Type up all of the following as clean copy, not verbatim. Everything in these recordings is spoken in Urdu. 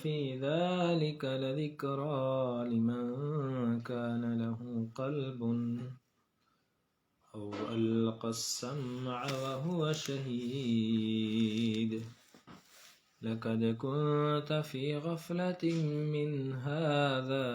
فِي ذَلِكَ لَذِكْرَى لِمَنْ كَانَ لَهُ قَلْبٌ أَوْ أَلْقَى السَّمْعَ وَهُوَ شَهِيدٌ لَقَدْ كُنْتَ فِي غَفْلَةٍ مِّنْ هَذَا.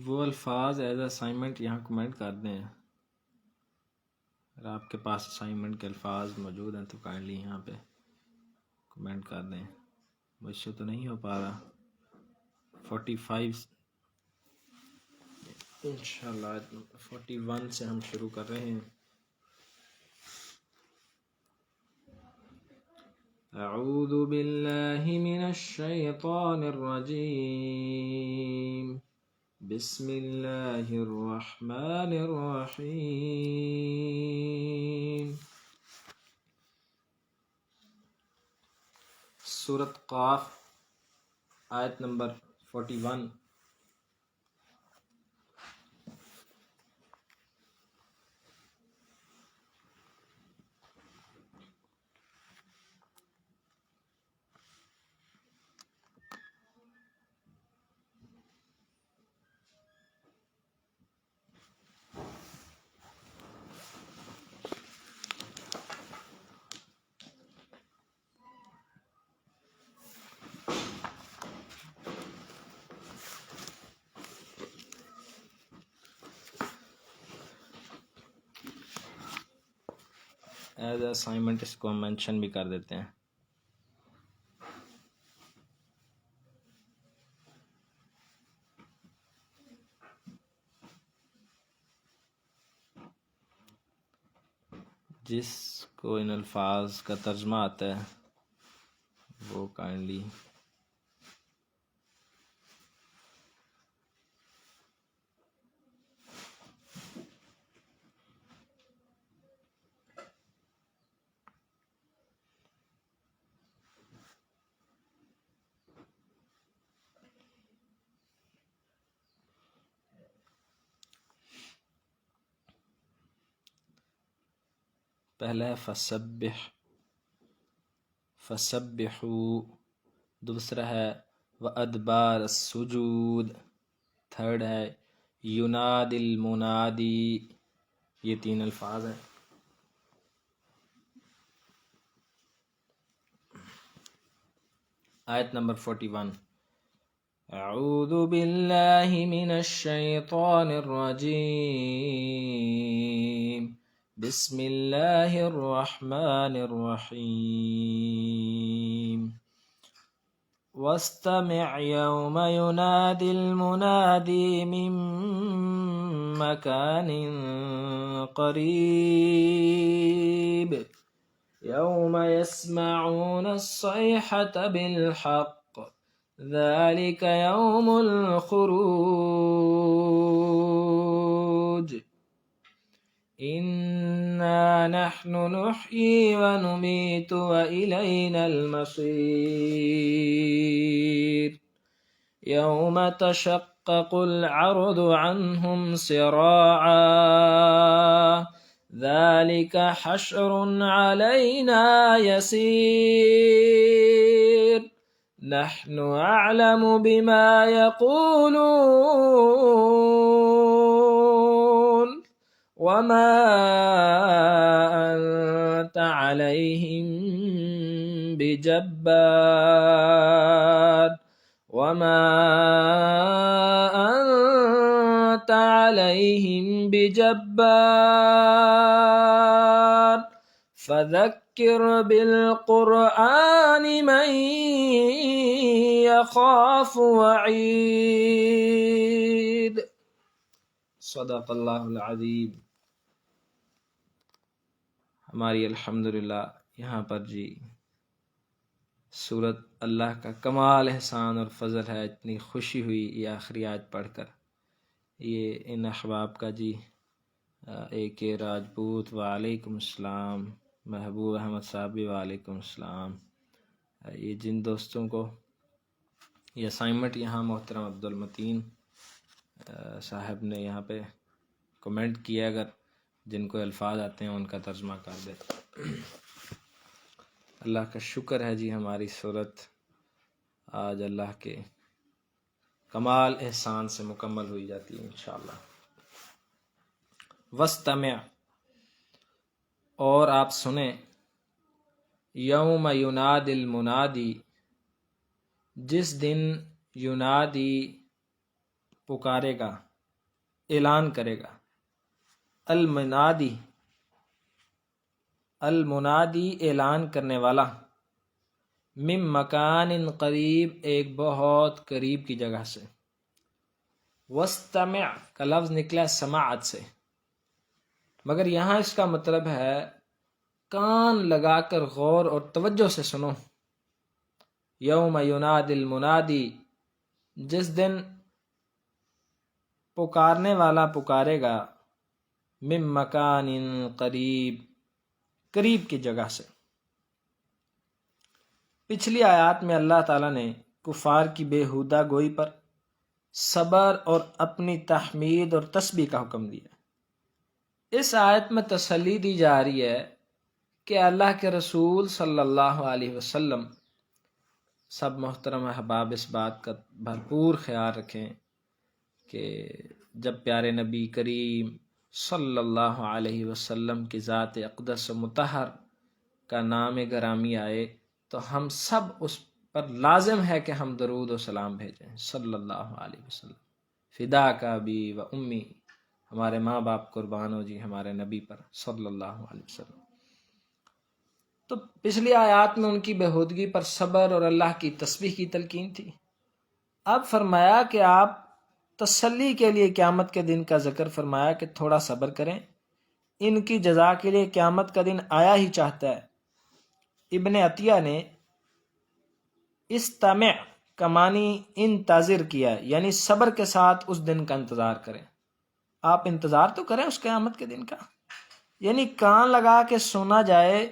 وہ الفاظ ایز اسائنمنٹ یہاں کمنٹ کر دیں. اگر آپ کے پاس اسائنمنٹ کے الفاظ موجود ہیں تو کائنڈلی یہاں پہ کمنٹ کر دیں. مجھ سے تو نہیں ہو پا رہا. 45 انشاءاللہ 41 سے ہم شروع کر رہے ہیں. اعوذ باللہ من الشیطان الرجیم. بسم اللہ الرحمن الرحیم. سورۃ قاف آیت نمبر 41. ایز اسائنمنٹ اس کو مینشن بھی کر دیتے ہیں. جس کو ان الفاظ کا ترجمہ آتا ہے وہ کائنڈلی پہلا ہے فسبحوا، دوسرا ہے وادبار السجود، تھرڈ ہے ینادی المنادی. یہ 3 الفاظ ہیں. آیت نمبر 41. اعوذ باللہ من الشیطان الرجیم. بسم اللہ الرحمن الرحیم. واستمع یوم ینادی المنادی من مکان قریب یوم یسمعون الصیحة بالحق ذلك یوم الخروج. إنا نحن نحيي ونميت وإلينا المصير. يوم تشقق الأرض عنهم سراعا ذلك حشر علينا يسير. نحن أعلم بما يقولون وما أنت عليهم بجبار وما أنت عليهم بجبار فذكر بالقرآن من يخاف وعيد صدق اللہ العظیم۔ ہماری الحمدللہ یہاں پر جی سورت اللہ کا کمال احسان اور فضل ہے، اتنی خوشی ہوئی یہ آخری آیت پڑھ کر۔ یہ ان احباب کا جی AK راجپوت وعلیکم السلام، محبوب احمد صاحب بھی وعلیکم السلام۔ یہ جن دوستوں کو یہ اسائنمنٹ یہاں محترم عبدالمتین صاحب نے یہاں پہ کمنٹ کیا، اگر جن کو الفاظ آتے ہیں ان کا ترجمہ کر دے۔ اللہ کا شکر ہے جی ہماری صورت آج اللہ کے کمال احسان سے مکمل ہوئی جاتی ہے انشاءاللہ۔ وَاسْتَمِعْ، اور آپ سنیں، یوم ینادی المنادی، جس دن ینادی پکارے گا، اعلان کرے گا، المنادی المنادی اعلان کرنے والا، من مکان قریب ایک بہت قریب کی جگہ سے۔ وَاسْتَمِعْ کا لفظ نکلا سماعت سے، مگر یہاں اس کا مطلب ہے کان لگا کر غور اور توجہ سے سنو۔ یوم ینادی المنادی، جس دن پکارنے والا پکارے گا، من مکان قریب، قریب کی جگہ سے۔ پچھلی آیات میں اللہ تعالیٰ نے کفار کی بےہودہ گوئی پر صبر اور اپنی تحمید اور تسبیح کا حکم دیا۔ اس آیت میں تسلی دی جا رہی ہے کہ اللہ کے رسول صلی اللہ علیہ وسلم، سب محترم احباب اس بات کا بھرپور خیال رکھیں کہ جب پیارے نبی کریم صلی اللہ علیہ وسلم کی ذات اقدس و مطہر کا نام گرامی آئے تو ہم سب اس پر لازم ہے کہ ہم درود و سلام بھیجیں صلی اللہ علیہ وسلم۔ فدا کا بھی و امی، ہمارے ماں باپ قربان ہو جی ہمارے نبی پر صلی اللہ علیہ وسلم۔ تو پچھلی آیات میں ان کی بےہودگی پر صبر اور اللہ کی تسبیح کی تلقین تھی۔ اب فرمایا کہ آپ تسلی کے لیے قیامت کے دن کا ذکر فرمایا کہ تھوڑا صبر کریں، ان کی جزا کے لیے قیامت کا دن آیا ہی چاہتا ہے۔ ابن عطیہ نے استمع کا معنی انتظر کیا ہے، یعنی صبر کے ساتھ اس دن کا انتظار کریں۔ آپ انتظار تو کریں اس قیامت کے دن کا، یعنی کان لگا کے سنا جائے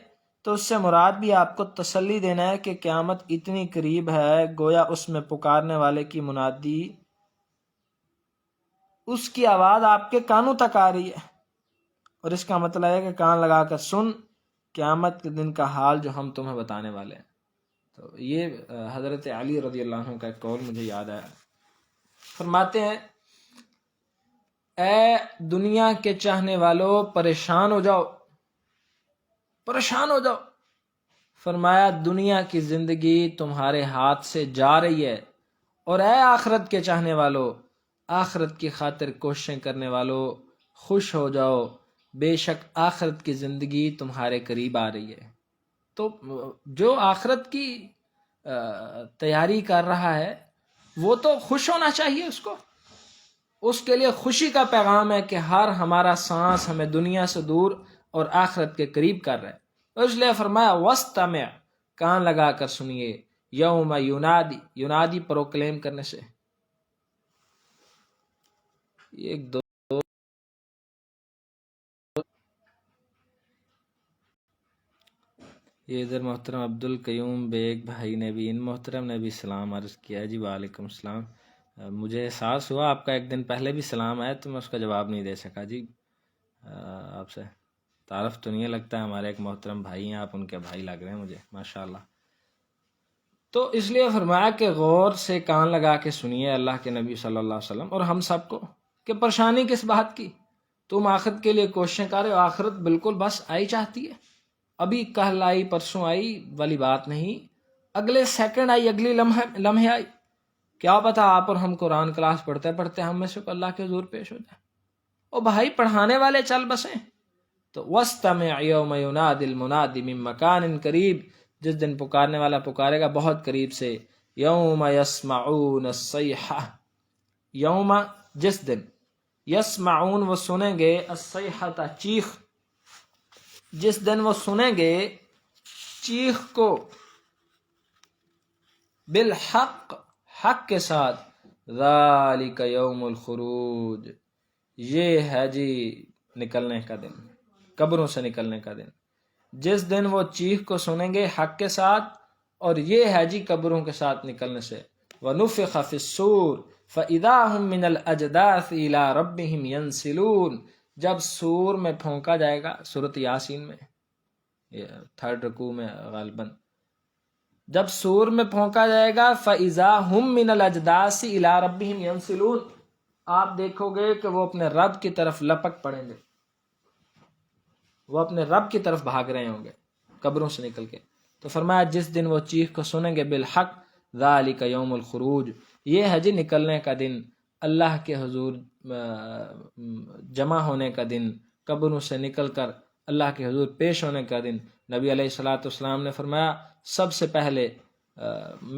تو اس سے مراد بھی آپ کو تسلی دینا ہے کہ قیامت اتنی قریب ہے، گویا اس میں پکارنے والے کی منادی، اس کی آواز آپ کے کانوں تک آ رہی ہے، اور اس کا مطلب ہے کہ کان لگا کر سن قیامت کے دن کا حال جو ہم تمہیں بتانے والے ہیں۔ تو یہ حضرت علی رضی اللہ عنہ کا ایک قول مجھے یاد آیا، فرماتے ہیں اے دنیا کے چاہنے والوں پریشان ہو جاؤ، پریشان ہو جاؤ۔ فرمایا دنیا کی زندگی تمہارے ہاتھ سے جا رہی ہے، اور اے آخرت کے چاہنے والوں، آخرت کی خاطر کوششیں کرنے والوں خوش ہو جاؤ، بے شک آخرت کی زندگی تمہارے قریب آ رہی ہے۔ تو جو آخرت کی تیاری کر رہا ہے وہ تو خوش ہونا چاہیے، اس کے لیے خوشی کا پیغام ہے کہ ہر ہمارا سانس ہمیں دنیا سے دور اور آخرت کے قریب کر رہا ہے۔ اس لیے فرمایا وَاسْتَمِعْ، کان لگا کر سنیے، یوم ینادی، ینادی پروکلیم کرنے سے۔ ایک دو یہ ادھر محترم عبد القیوم بیگ بھائی نے بھی، ان محترم نے بھی سلام عرض کیا جی وعلیکم السلام۔ مجھے احساس ہوا آپ کا ایک دن پہلے بھی سلام آیا تو میں اس کا جواب نہیں دے سکا جی، آپ سے تعارف تو نہیں لگتا ہے، ہمارے ایک محترم بھائی ہیں، آپ ان کے بھائی لگ رہے ہیں مجھے ماشاءاللہ۔ تو اس لیے فرمایا کہ غور سے کان لگا کے سنیے اللہ کے نبی صلی اللہ علیہ وسلم اور ہم سب کو، کہ پریشانی کس بات کی، تم آخرت کے لیے کوششیں کر رہے ہو، آخرت بالکل بس آئی چاہتی ہے، ابھی کل آئی پرسوں آئی والی بات نہیں، اگلے سیکنڈ آئی، اگلی لمحے آئی. کیا پتا آپ اور ہم قرآن کلاس پڑھتے پڑھتے ہم میں سے اللہ کے حضور پیش ہو جائے. او بھائی پڑھانے والے چل بسیں. تو وَاسْتَمِعْ يَوْمَ يُنَادِ الْمُنَادِ مِن مَّكَانٍ قریب، جس دن پکارنے والا پکارے گا بہت قریب سے. یوم یسمعون الصیحہ، یوم جس دن، یسمعون وہ سنیں گے، الصیحۃ چیخ، جس دن وہ سنیں گے چیخ کو، بالحق حق کے ساتھ. ذالک یوم الخروج، یہ ہے جی نکلنے کا دن، قبروں سے نکلنے کا دن. جس دن وہ چیخ کو سنیں گے حق کے ساتھ، اور یہ ہے جی قبروں کے ساتھ نکلنے سے. وَنُفِخَ فِي الصُّورِ فَإِذَا هُم مِّنَ الْأَجْدَاثِ إِلَىٰ رَبِّهِمْ يَنْسِلُونَ. جب سور میں پھونکا جائے گا، سورۃ یاسین میں، تھرڈ رکوع میں غالباً، جب سور میں پھونکا جائے گا، فَإِذَا هُم مِّنَ الْأَجْدَاثِ إِلَىٰ رَبِّهِمْ يَنْسِلُونَ، آپ دیکھو گے کہ وہ اپنے رب کی طرف لپک پڑیں گے، وہ اپنے رب کی طرف بھاگ رہے ہوں گے قبروں سے نکل کے. تو فرمایا جس دن وہ چیخ کو سنیں گے بالحق، ذالک یوم الخروج، یہ ہے جی نکلنے کا دن، اللہ کے حضور جمع ہونے کا دن، قبروں سے نکل کر اللہ کے حضور پیش ہونے کا دن. نبی علیہ الصلوۃ والسلام نے فرمایا سب سے پہلے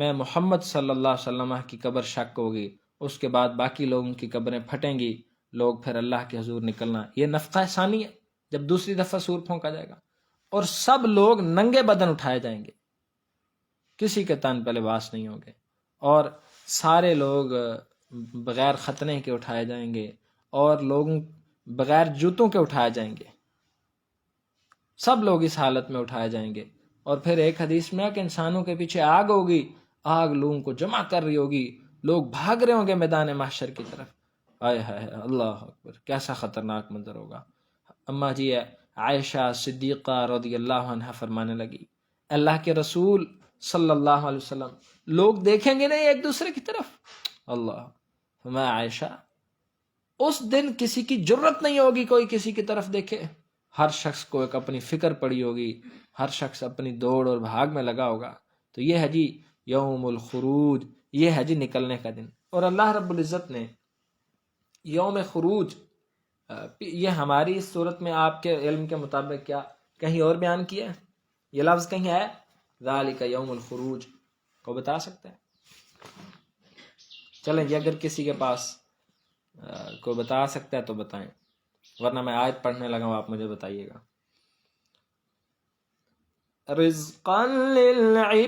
میں محمد صلی اللہ علیہ وسلم کی قبر شک ہوگی، اس کے بعد باقی لوگوں کی قبریں پھٹیں گی، لوگ پھر اللہ کے حضور نکلنا. یہ نفخہ ثانی ہے، جب دوسری دفعہ سور پھونکا جائے گا، اور سب لوگ ننگے بدن اٹھائے جائیں گے، کسی کے تن پہ لباس نہیں ہوں گے، اور سارے لوگ بغیر ختنے کے اٹھائے جائیں گے، اور لوگ بغیر جوتوں کے اٹھائے جائیں گے، سب لوگ اس حالت میں اٹھائے جائیں گے. اور پھر ایک حدیث میں ہے کہ انسانوں کے پیچھے آگ ہوگی، آگ لوگوں کو جمع کر رہی ہوگی، لوگ بھاگ رہے ہوں گے میدان محشر کی طرف. ہائے ہائے اللہ اکبر، کیسا خطرناک منظر ہوگا. اما جی عائشہ صدیقہ رضی اللہ عنہ فرمانے لگی، اللہ کے رسول صلی اللہ علیہ وسلم، لوگ دیکھیں گے نہیں ایک دوسرے کی طرف. اللہ، میں عائشہ اس دن کسی کی جرت نہیں ہوگی کوئی کسی کی طرف دیکھے، ہر شخص کو ایک اپنی فکر پڑی ہوگی، ہر شخص اپنی دوڑ اور بھاگ میں لگا ہوگا. تو یہ ہے جی یوم الخروج، یہ ہے جی نکلنے کا دن. اور اللہ رب العزت نے یوم خروج، یہ ہماری اس صورت میں آپ کے علم کے مطابق کیا کہیں اور بیان کیا ہے؟ یہ لفظ کہیں ہے ذالک یوم الخروج؟ کو بتا سکتے ہیں؟ چلیں یہ اگر کسی کے پاس کوئی بتا سکتا ہے تو بتائیں، ورنہ میں آیت پڑھنے لگا ہوں، آپ مجھے بتائیے گا. رزقا للعباد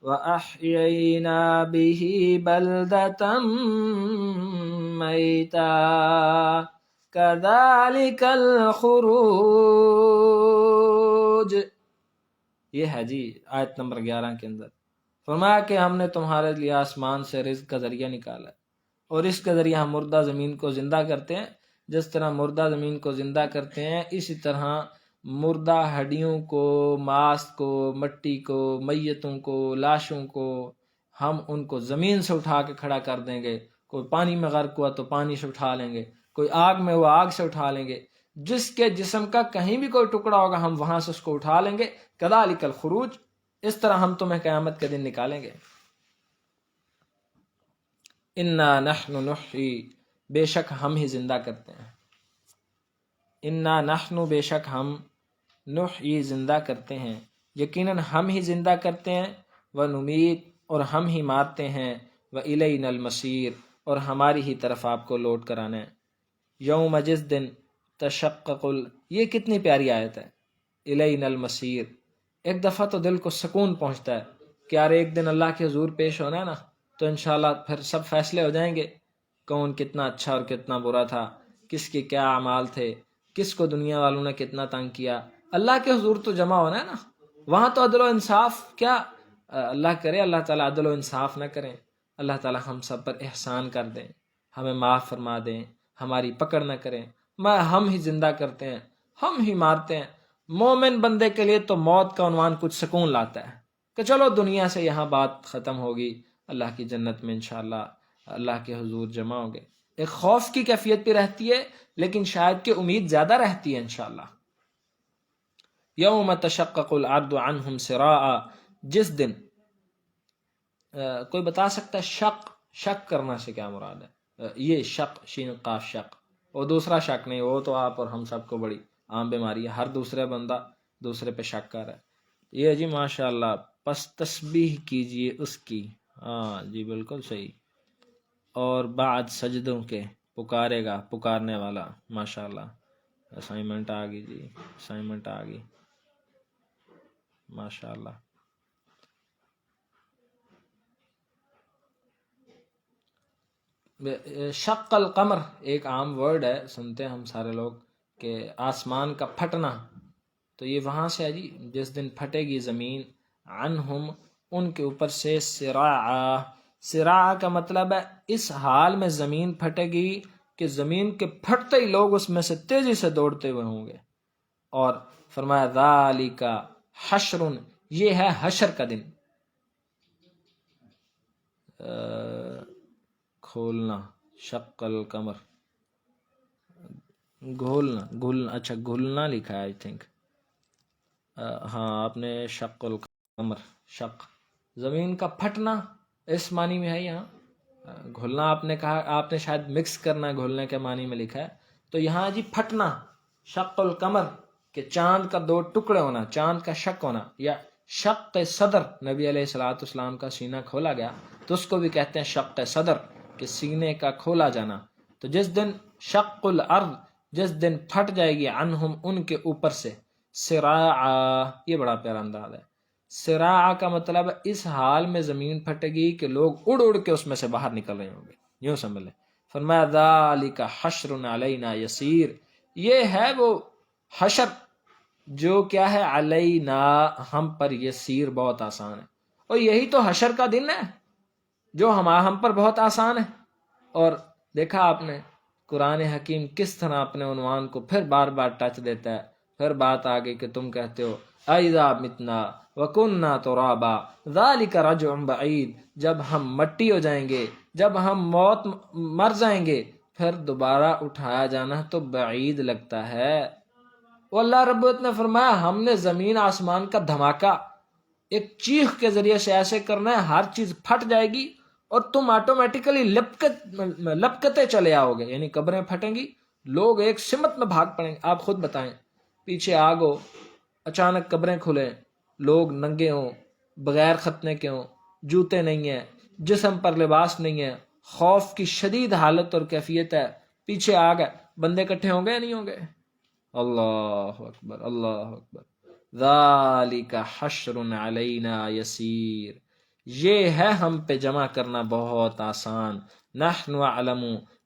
وَأَحْيَيْنَا بِهِ بَلْدَةً مَيْتًا كَذَلِكَ الْخُرُوجُ. یہ ہے جی آیت نمبر 11 کے اندر فرمایا کہ ہم نے تمہارے لیے آسمان سے رزق کا ذریعہ نکالا، اور اس کے ذریعہ ہم مردہ زمین کو زندہ کرتے ہیں. جس طرح مردہ زمین کو زندہ کرتے ہیں، اسی طرح مردہ ہڈیوں کو، ماس کو، مٹی کو، میتوں کو، لاشوں کو ہم ان کو زمین سے اٹھا کے کھڑا کر دیں گے. کوئی پانی میں غرق ہوا تو پانی سے اٹھا لیں گے، کوئی آگ میں ہوا آگ سے اٹھا لیں گے، جس کے جسم کا کہیں بھی کوئی ٹکڑا ہوگا ہم وہاں سے اس کو اٹھا لیں گے. کذالک الخروج، اس طرح ہم تمہیں قیامت کے دن نکالیں گے. انا نحن نحیی، بے شک ہم ہی زندہ کرتے ہیں. انا نحن، بے شک ہم، نحیی زندہ کرتے ہیں، یقیناً ہم ہی زندہ کرتے ہیں. ونمیت، اور ہم ہی مارتے ہیں. والینا المصیر، اور ہماری ہی طرف آپ کو لوٹ کر آنا ہے. یوم، جس دن، تشقق یہ کتنی پیاری آیت ہے. الینا المصیر، ایک دفعہ تو دل کو سکون پہنچتا ہے کہ یار ایک دن اللہ کے حضور پیش ہونا ہے نا، تو انشاءاللہ پھر سب فیصلے ہو جائیں گے، کون کتنا اچھا اور کتنا برا تھا، کس کے کیا اعمال تھے، کس کو دنیا والوں نے کتنا تنگ کیا. اللہ کے حضور تو جمع ہونا ہے نا، وہاں تو عدل و انصاف کیا، اللہ کرے اللہ تعالیٰ عدل و انصاف نہ کریں، اللہ تعالیٰ ہم سب پر احسان کر دیں، ہمیں معاف فرما دیں، ہماری پکڑ نہ کریں. ہم ہی زندہ کرتے ہیں، ہم ہی مارتے ہیں. مومن بندے کے لیے تو موت کا عنوان کچھ سکون لاتا ہے کہ چلو دنیا سے یہاں بات ختم ہوگی، اللہ کی جنت میں انشاءاللہ اللہ کے حضور جمع ہوں گے. ایک خوف کی کیفیت بھی رہتی ہے، لیکن شاید کہ امید زیادہ رہتی ہے انشاءاللہ۔ یوم تشقق الارض عنہم سراعا، جس دن کوئی بتا سکتا ہے شک کرنا سے کیا مراد ہے؟ یہ شک، شین قاف شک، اور دوسرا شک نہیں، وہ تو آپ اور ہم سب کو بڑی عام بیماری ہے، ہر دوسرے بندہ دوسرے پہ شک کر رہا ہے۔ یہ جی ماشاءاللہ، پس تسبیح کیجئے اس کی، ہاں جی بالکل صحیح، اور بعد سجدوں کے پکارے گا پکارنے والا، ماشاءاللہ۔ اسائنمنٹ آ گئی جی، اسائنمنٹ آ گئی، ماشاءاللہ۔ شق القمر ایک عام ورڈ ہے، سنتے ہیں ہم سارے لوگ کہ آسمان کا پھٹنا، تو یہ وہاں سے ہے جی، جس دن پھٹے گی زمین، عنہم ان کے اوپر سے، سراعا، سراعا کا مطلب ہے اس حال میں زمین پھٹے گی کہ زمین کے پھٹتے ہی لوگ اس میں سے تیزی سے دوڑتے ہوئے ہوں گے۔ اور فرمایا ذالک حشر، یہ ہے حشر کا دن، کھولنا، شق القمر، گھولنا، اچھا گھلنا لکھا ہے آئی تھنک، ہاں آپ نے شق القمر، شق زمین کا پھٹنا اس معنی میں ہے یہاں، گھلنا آپ نے کہا، آپ نے شاید مکس کرنا گھولنے کے معنی میں لکھا ہے، تو یہاں جی پھٹنا، شق القمر کہ چاند کا دو ٹکڑے ہونا، چاند کا شق ہونا، یا شق صدر، نبی علیہ الصلوۃ والسلام کا سینہ کھولا گیا تو اس کو بھی کہتے ہیں شق صدر، کہ سینے کا کھولا جانا۔ تو جس دن شق الارض، جس دن پھٹ جائے گی، عنہم ان کے اوپر سے، سراعا، یہ بڑا پیارا انداز ہے، سراعا کا مطلب ہے اس حال میں زمین پھٹے گی کہ لوگ اڑ اڑ کے اس میں سے باہر نکل رہے ہوں گے، یوں سمجھ لیں۔ فرمایا ذالک حشر علینا یسیر، یہ ہے وہ حشر جو کیا ہے، علینا ہم پر، یسیر بہت آسان ہے، اور یہی تو حشر کا دن ہے جو ہم پر بہت آسان ہے۔ اور دیکھا آپ نے قرآن حکیم کس طرح اپنے عنوان کو پھر بار بار ٹچ دیتا ہے، پھر بات آگئی کہ تم کہتے ہو اذا متنا وکننا ترابا ذالک رجع بعید، جب ہم مٹی ہو جائیں گے، جب ہم مر جائیں گے، پھر دوبارہ اٹھایا جانا تو بعید لگتا ہے۔ وہ اللہ رب العزت نے فرمایا ہم نے زمین آسمان کا دھماکہ ایک چیخ کے ذریعے سے ایسے کرنا ہے، ہر چیز پھٹ جائے گی اور تم آٹومیٹیکلی لپکتے چلے آؤ گے، یعنی قبریں پھٹیں گی، لوگ ایک سمت میں بھاگ پڑیں گے۔ آپ خود بتائیں، پیچھے آگ ہو، اچانک قبریں کھلیں، لوگ ننگے ہوں، بغیر ختنے کے ہوں، جوتے نہیں ہیں، جسم پر لباس نہیں ہے، خوف کی شدید حالت اور کیفیت ہے، پیچھے آگ ہے، بندے اکٹھے ہوں گے یا نہیں ہوں گے؟ اللہ اکبر، اللہ اکبر۔ ذالک حشر علینا یسیر، یہ ہے ہم پہ جمع کرنا بہت آسان، نحن اعلم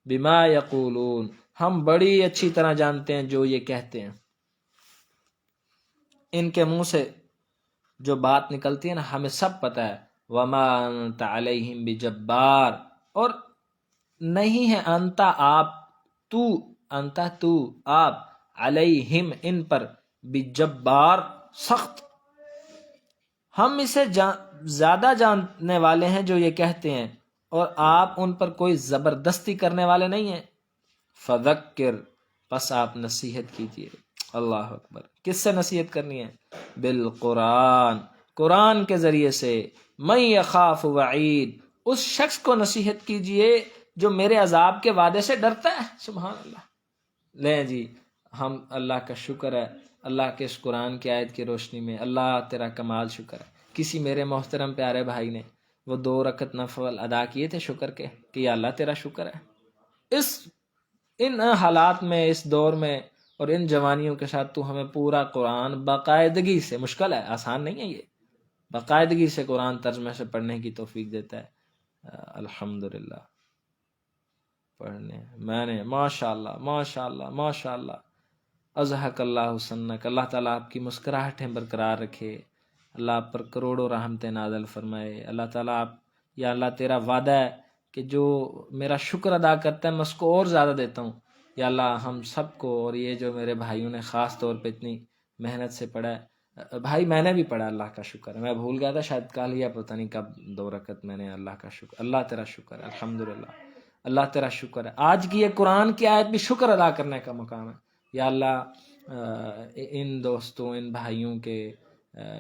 بما یقولون، ہم بڑی اچھی طرح جانتے ہیں جو یہ کہتے ہیں، ان کے منہ سے جو بات نکلتی ہے نا ہمیں سب پتہ ہے۔ وما انت علیہم بجبار، اور نہیں ہے انتا آپ، تو آپ، علیہم ان پر، بجبار سخت، ہم اسے زیادہ جاننے والے ہیں جو یہ کہتے ہیں، اور آپ ان پر کوئی زبردستی کرنے والے نہیں ہیں۔ فذکر، پس آپ نصیحت کیجئے، اللہ اکبر، کس سے نصیحت کرنی ہے؟ بالقرآن، قرآن کے ذریعے سے، من یخاف وعید، اس شخص کو نصیحت کیجئے جو میرے عذاب کے وعدے سے ڈرتا ہے۔ سبحان اللہ۔ لیں جی، ہم اللہ کا شکر ہے، اللہ کے اس قرآن کی آیت کی روشنی میں اللہ تیرا کمال شکر ہے، کسی میرے محترم پیارے بھائی نے وہ 2 رکعت نفل ادا کیے تھے شکر کے، کہ یا اللہ تیرا شکر ہے، ان حالات میں، اس دور میں اور ان جوانیوں کے ساتھ تو ہمیں پورا قرآن باقاعدگی سے، مشکل ہے، آسان نہیں ہے یہ، باقاعدگی سے قرآن ترجمے سے پڑھنے کی توفیق دیتا ہے۔ الحمدللہ پڑھنے میں نے، ماشاءاللہ ماشاءاللہ ماشاءاللہ، ازحک اللہ سنک، اللہ تعالیٰ آپ کی مسکراہٹیں برقرار رکھے، اللہ آپ پر کروڑوں رحمتیں نازل فرمائے۔ اللہ تعالیٰ آپ، یا اللہ تیرا وعدہ ہے کہ جو میرا شکر ادا کرتا ہے میں اس کو اور زیادہ دیتا ہوں، یا اللہ ہم سب کو، اور یہ جو میرے بھائیوں نے خاص طور پہ اتنی محنت سے پڑھا ہے، بھائی میں نے بھی پڑھا، اللہ کا شکر ہے، میں بھول گیا تھا شاید کل یا پتہ نہیں کب 2 رکعت میں نے، اللہ کا شکر، اللہ تیرا شکر ہے، الحمدللہ۔ اللہ تیرا شکر ہے۔ آج کی یہ قرآن کی آیت بھی شکر ادا کرنے کا مقام ہے۔ یا اللہ ان دوستوں، ان بھائیوں کے،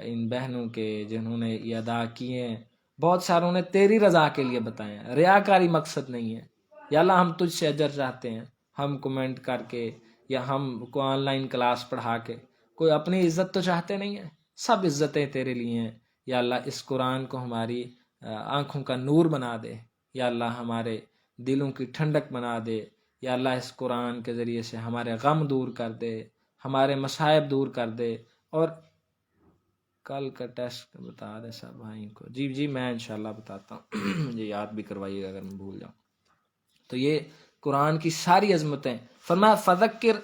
ان بہنوں کے جنہوں نے یہ ادا کیے ہیں، بہت ساروں نے تیری رضا کے لیے بتائے ہیں، ریاکاری مقصد نہیں ہے۔ یا اللہ ہم تجھ سے اجر چاہتے ہیں، ہم کمنٹ کر کے یا ہم کو آن لائن کلاس پڑھا کے کوئی اپنی عزت تو چاہتے نہیں ہیں، سب عزتیں تیرے لیے ہیں۔ یا اللہ اس قرآن کو ہماری آنکھوں کا نور بنا دے، یا اللہ ہمارے دلوں کی ٹھنڈک بنا دے، یا اللہ اس قرآن کے ذریعے سے ہمارے غم دور کر دے، ہمارے مصائب دور کر دے۔ اور کل کا ٹیسٹ بتا دے سب بھائی کو۔ جی میں انشاءاللہ بتاتا ہوں مجھے یاد بھی کروائیے گا اگر میں بھول جاؤں۔ تو یہ قرآن کی ساری عظمتیں، فرمایا فذکر،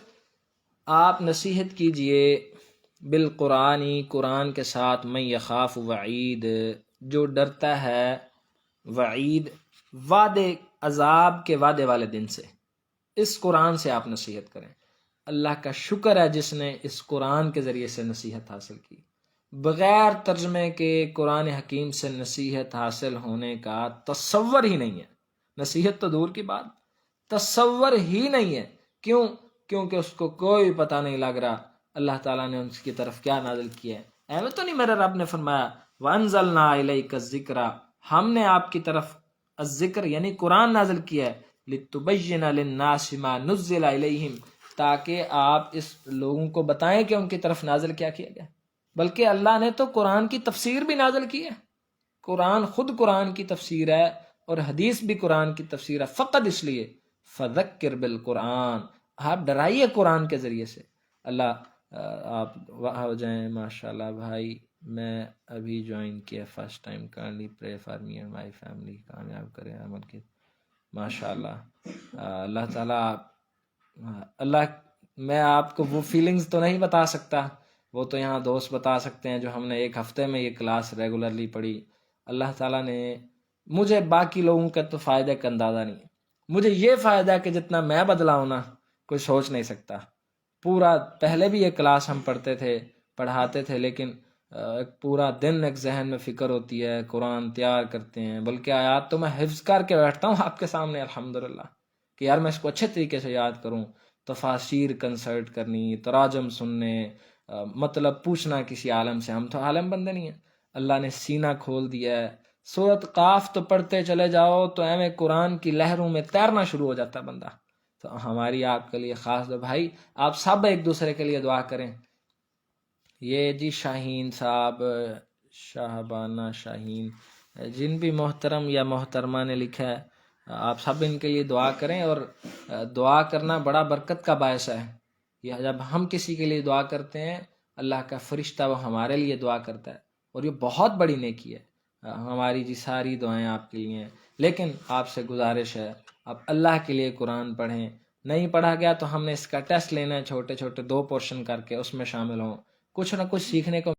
آپ نصیحت کیجئے، بالقرآنی، قرآن کے ساتھ، من یخاف وعید، جو ڈرتا ہے وعید، وعدے، عذاب کے وعدے والے دن سے۔ اس قرآن سے آپ نصیحت کریں۔ اللہ کا شکر ہے جس نے اس قرآن کے ذریعے سے نصیحت حاصل کی۔ بغیر ترجمے کے قرآن حکیم سے نصیحت حاصل ہونے کا تصور ہی نہیں ہے۔ نصیحت تو دور کی بات، تصور ہی نہیں ہے۔ کیوں؟ کیونکہ اس کو کوئی پتہ نہیں لگ رہا اللہ تعالیٰ نے ان کی طرف کیا نازل کیا ہے۔ ایویں تو نہیں میرے رب نے فرمایا وَأَنزَلْنَا إِلَيْكَ الذِّكْرَ، ہم نے آپ کی طرف الذکر یعنی قرآن نازل کیا ہے، لِتُبَيِّنَ لِلنَّاسِ مَا نُزِّلَ إِلَيْهِمْ، تاکہ آپ اس لوگوں کو بتائیں کہ ان کی طرف نازل کیا کیا گیا۔ بلکہ اللہ نے تو قرآن کی تفسیر بھی نازل کی ہے۔ قرآن خود قرآن کی تفسیر ہے اور حدیث بھی قرآن کی تفسیر ہے، فقط اس لیے فذکر بالقرآن، آپ ڈرائیے قرآن کے ذریعے سے۔ اللہ آپ وہاں ہو جائیں ماشاءاللہ بھائی، میں ابھی جوائن کیا first time, kindly pray for me and my family, کامیاب کریں عمل کی ماشاءاللہ۔ اللہ تعالیٰ، اللہ، میں آپ کو وہ فیلنگز تو نہیں بتا سکتا، وہ تو یہاں دوست بتا سکتے ہیں جو ہم نے ایک ہفتے میں یہ کلاس ریگولرلی پڑھی۔ اللہ تعالیٰ نے مجھے، باقی لوگوں کا تو فائدہ کا اندازہ نہیں ہے، مجھے یہ فائدہ ہے کہ جتنا میں بدلا ہوں نا کوئی سوچ نہیں سکتا۔ پورا پہلے بھی یہ کلاس ہم پڑھتے تھے، پڑھاتے تھے، لیکن ایک پورا دن ایک ذہن میں فکر ہوتی ہے، قرآن تیار کرتے ہیں، بلکہ آیات تو میں حفظ کر کے بیٹھتا ہوں آپ کے سامنے الحمدللہ، کہ یار میں اس کو اچھے طریقے سے یاد کروں۔ تفاسیر کنسلٹ کرنی، تراجم سننے، مطلب پوچھنا کسی عالم سے، ہم تو عالم بندے نہیں ہیں۔ اللہ نے سینہ کھول دیا ہے۔ سورۃ قاف تو پڑھتے چلے جاؤ تو ایویں قرآن کی لہروں میں تیرنا شروع ہو جاتا ہے بندہ۔ تو ہماری آپ کے لیے خاص دعا، بھائی آپ سب ایک دوسرے کے لیے دعا کریں۔ یہ جی شاہین صاحب، شاہبانہ شاہین، جن بھی محترم یا محترمہ نے لکھا ہے، آپ سب ان کے لیے دعا کریں۔ اور دعا کرنا بڑا برکت کا باعث ہے۔ یہ جب ہم کسی کے لیے دعا کرتے ہیں، اللہ کا فرشتہ وہ ہمارے لیے دعا کرتا ہے، اور یہ بہت بڑی نیکی ہے۔ ہماری جی ساری دعائیں آپ کے لیے ہیں، لیکن آپ سے گزارش ہے آپ اللہ کے لیے قرآن پڑھیں۔ نہیں پڑھا گیا تو ہم نے اس کا ٹیسٹ لینا ہے، چھوٹے چھوٹے 2 پورشن کر کے اس میں شامل ہوں، کچھ نہ کچھ سیکھنے کو